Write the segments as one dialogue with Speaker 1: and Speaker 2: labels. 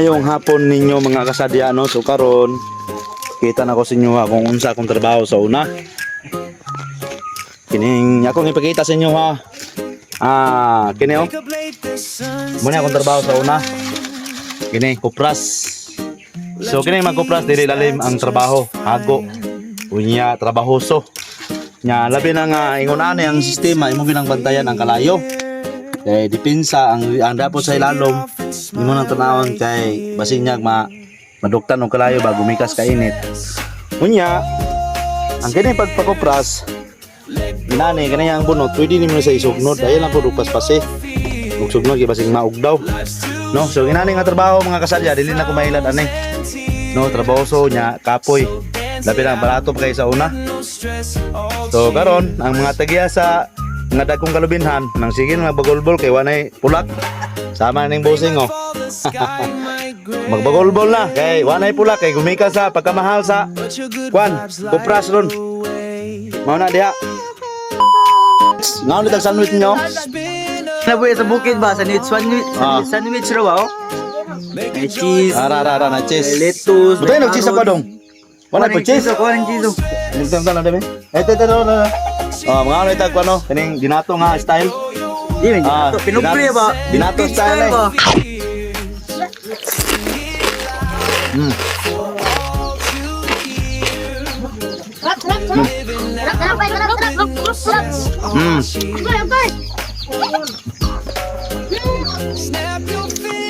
Speaker 1: Ngayong hapon ninyo mga kasadyano, so karon kita na ko sa inyo ha kung unsa akong trabaho sa una. Kining akong ipakita sa inyo ha. Kini oh. Muna akong trabaho sa una. Kini kupras. So kini magkupras dili lalim ang trabaho, hago. Unya trabahoso. Nya labi na nga ingon ani ang sistema imo ginang bantayan ang kalayo. Kay depensa ang dapat sa ilalom imo nang tanawon kay basin niya maduktan og kalayo bago mikas ka init. Unya ang kini pagpakupras inani kani ang bunot pwede nimo sa isugnod dahil lang pud paspase. Ug sugnod kay basing maug daw. No, so inani nga trabaho mga kasadya dili na ko mailad ani. No, trabahoso nya kapoy. Labi na barato pa kay sa una. So karon ang mga tagiya sa nga dagkong kalubinhan nang sige nga bagolbol kay wanay pulak sama ning bossing oh. Magbagolbol na kay wanay pulak kay gumika sa pagkamahal sa kwan kupras ron mao na diha ngaon litag sandwich nyo
Speaker 2: Nabuhay sa bukid ba? Sandwich raw oh. May cheese.
Speaker 1: Ara na cheese.
Speaker 2: Lettuce.
Speaker 1: Butay nag cheese ako dong. Wala pa cheese.
Speaker 2: Kuha ng cheese.
Speaker 1: Nagtamtan na dami. Ito na. Mga ano itag ko no? Kaning dinato nga style.
Speaker 2: Di man dinato. Pinugri ba?
Speaker 1: Dinato style eh.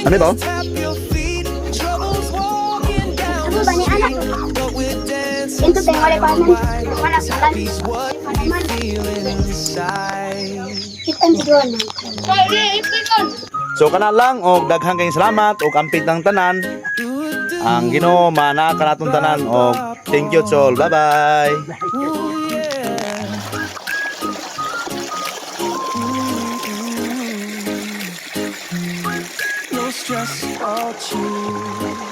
Speaker 1: Ano ba?
Speaker 3: Ano ba ni anak? Ito tayo wala pa man. Wala sa kan. Kitan si Juan.
Speaker 1: So kana lang og daghang kayong salamat og ampit ng tanan. Ang Ginoo mana kanatong tanan og thank you all. Bye-bye.
Speaker 4: Stress about you.